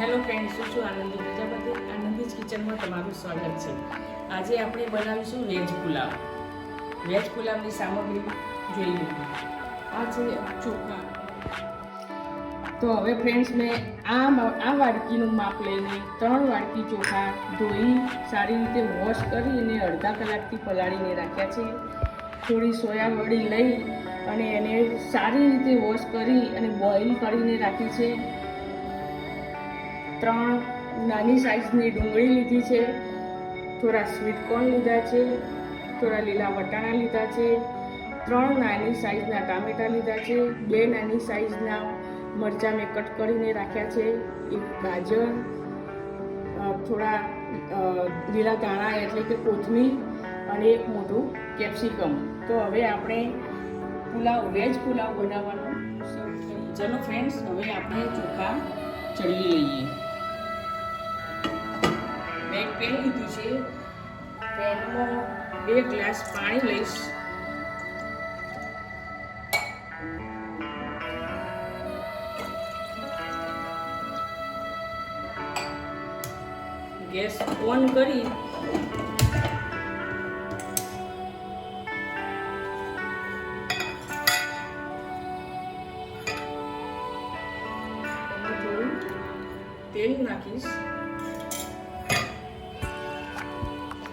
Hello friends, હું છું આનંદી પ્રજાપતિ. આનંદી કિચનમાં તમારું સ્વાગત છે. આજે આપણે બનાવીશું વેજ પુલાવ. વેજ પુલાવની સામગ્રી જોઈ લઈએ. આ છે ચોખા. તો હવે ફ્રેન્ડ્સ, મેં આ વાડકીનું માપ લઈને 3 વાડકી ચોખા ધોઈ સારી રીતે વોશ કરી અને અડધા કલાકથી પલાળીને રાખ્યા છે. થોડી સોયા વડી લઈ અને એને સારી રીતે વોશ કરી અને બોઇલ કરીને રાખી છે. 3 નાની સાઇઝની ડુંગળી લીધી છે, થોડા સ્વીટ કોર્ન લીધા છે, થોડા લીલા વટાણા લીધા છે, 3 નાની સાઇઝના ટામેટાં લીધા છે, 2 નાની સાઇઝના મરચાં મેં કટ કરીને રાખ્યા છે, 1 ગાજર, થોડા લીલા ધાણા એટલે કે કોથમીર અને 1 મોટું કેપ્સિકમ. તો હવે આપણે વેજ પુલાવ બનાવવાનું શરૂ કરીએ. ચલો ફ્રેન્ડ્સ, હવે આપણે ચોખા ચડવી લઈએ. મેં એક પેન લીધું છે. પેનમાં 2 ગ્લાસ પાણી લઈશ. ગેસ ઓન કરી થોડું તેલ નાખીશ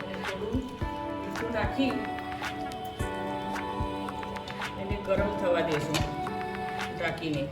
અને થોડું મીઠું નાખી એને ગરમ થવા દેશું ઢાંકીને.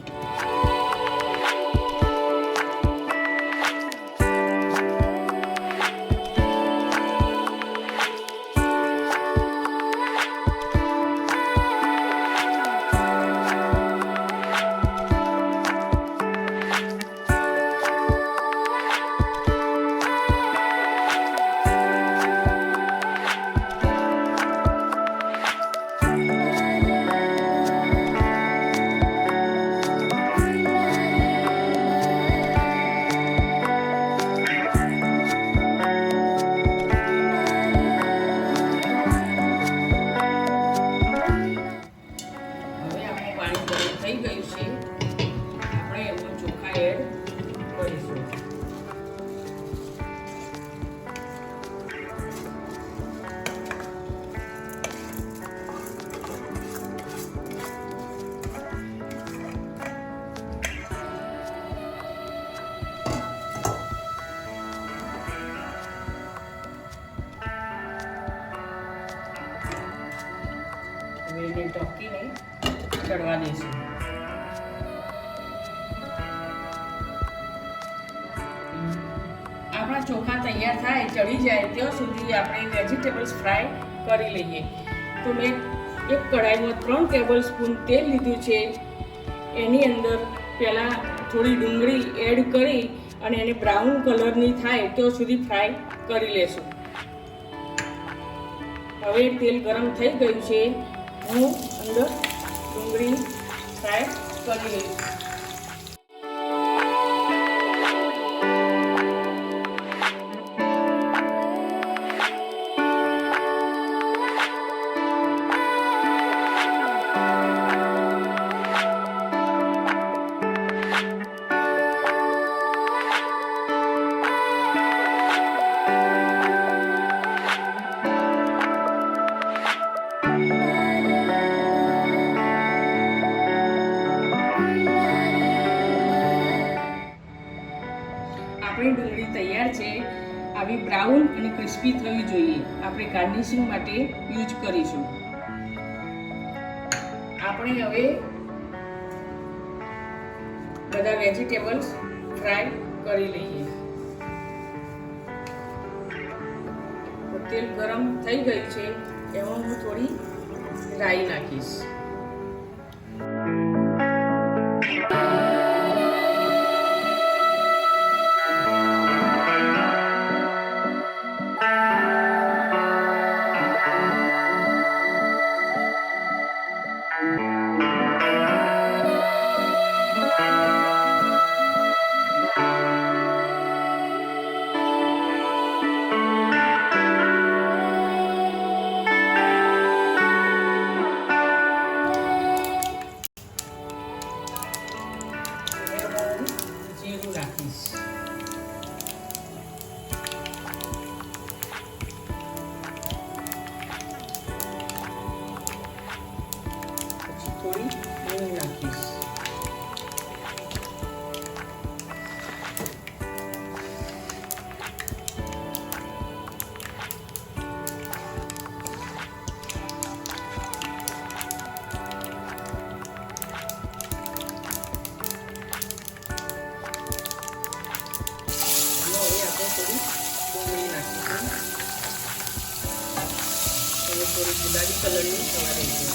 થઈ ગયું છે. આપણે એમાં ચોખા એડ કરીશું. હવે એને ઢોકીને ચડવા દઈશું. આપણા ચોખા તૈયાર થાય, ચડી જાય ત્યાં સુધી આપણે વેજીટેબલ્સ ફ્રાય કરી લઈએ. તો મેં એક કઢાઈમાં 3 ટેબલ સ્પૂન તેલ લીધું છે. એની અંદર પહેલાં થોડી ડુંગળી એડ કરી અને એને બ્રાઉન કલરની થાય ત્યાં સુધી ફ્રાય કરી લેશું. હવે તેલ ગરમ થઈ ગયું છે. હું અંદર ડુંગળી ફ્રાય કરી લઈશ. આપણી ડુંગળી તૈયાર છે. આવી બ્રાઉન અને ક્રિસ્પી થવી જોઈએ. આપણે ગાર્નિશિંગ માટે યુઝ કરીશું. આપણે હવે બધા વેજીટેબલ્સ ફ્રાય કરી લઈએ. તેલ ગરમ થઈ ગયું છે. એમાં હું થોડી રાઈ નાખીશ. થોડી ગુલાબી કલરની થવા દઈશું.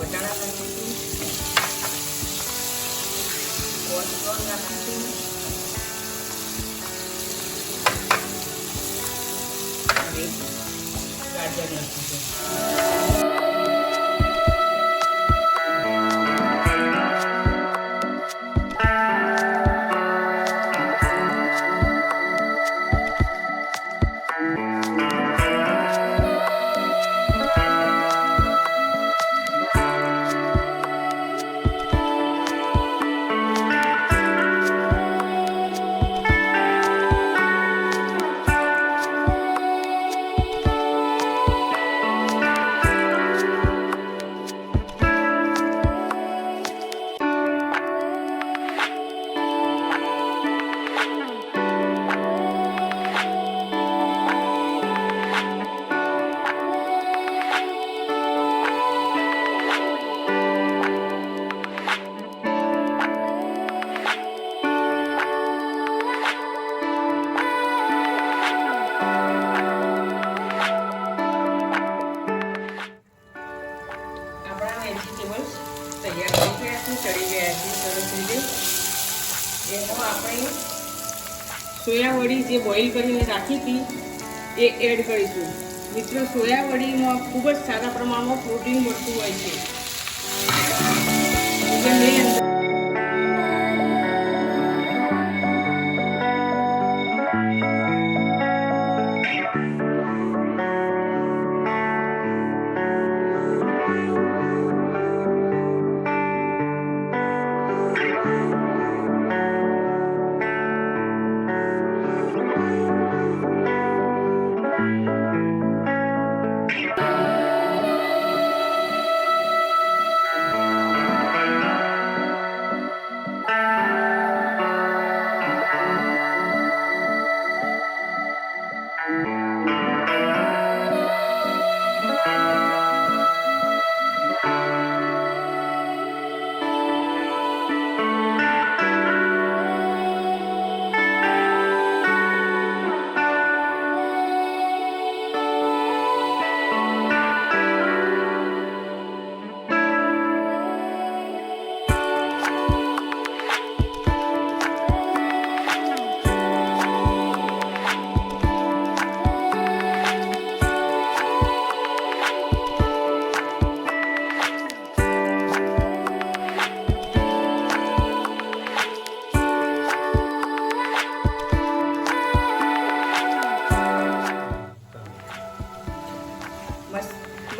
વટાણા નાખીશું, કોર્નફ્લોર નાખીશું અને ગાજર નાખીશું. વેજીટેબલ્સ તૈયાર થઈ ગયા છે, ચડી ગયા છે સરસ રીતે. એમાં આપણે સોયા વડી જે બોઇલ કરીને રાખી હતી એ એડ કરીશું. મિત્રો, સોયા વડીમાં ખૂબ જ સારા પ્રમાણમાં પ્રોટીન મળતું હોય છે.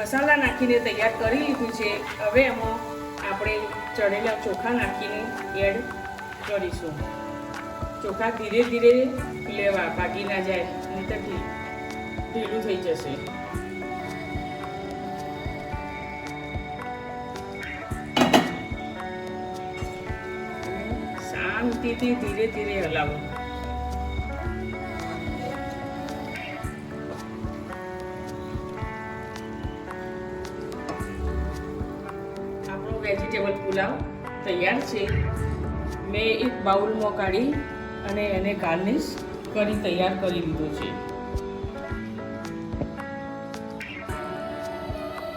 મસાલા નાખીને તૈયાર કરી લીધું છે. હવે એમાં આપણે ચડેલા ચોખા નાખીને એડ કરીશું. ચોખા ધીરે ધીરે લેવા, ભાગી ના જાય, નહીંતર ઢીલું થઈ જશે. શાંતિથી ધીરે ધીરે હલાવો. વેજીટેબલ પુલાવ તૈયાર છે. મેં એક બાઉલમાં કાઢી અને એને ગાર્નિશ કરી તૈયાર કરી લીધો છે.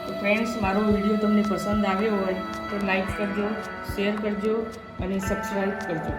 તો ફ્રેન્ડ્સ, મારો વિડીયો તમને પસંદ આવ્યો હોય તો લાઈક કરજો, શેર કરજો અને સબસ્ક્રાઈબ કરજો.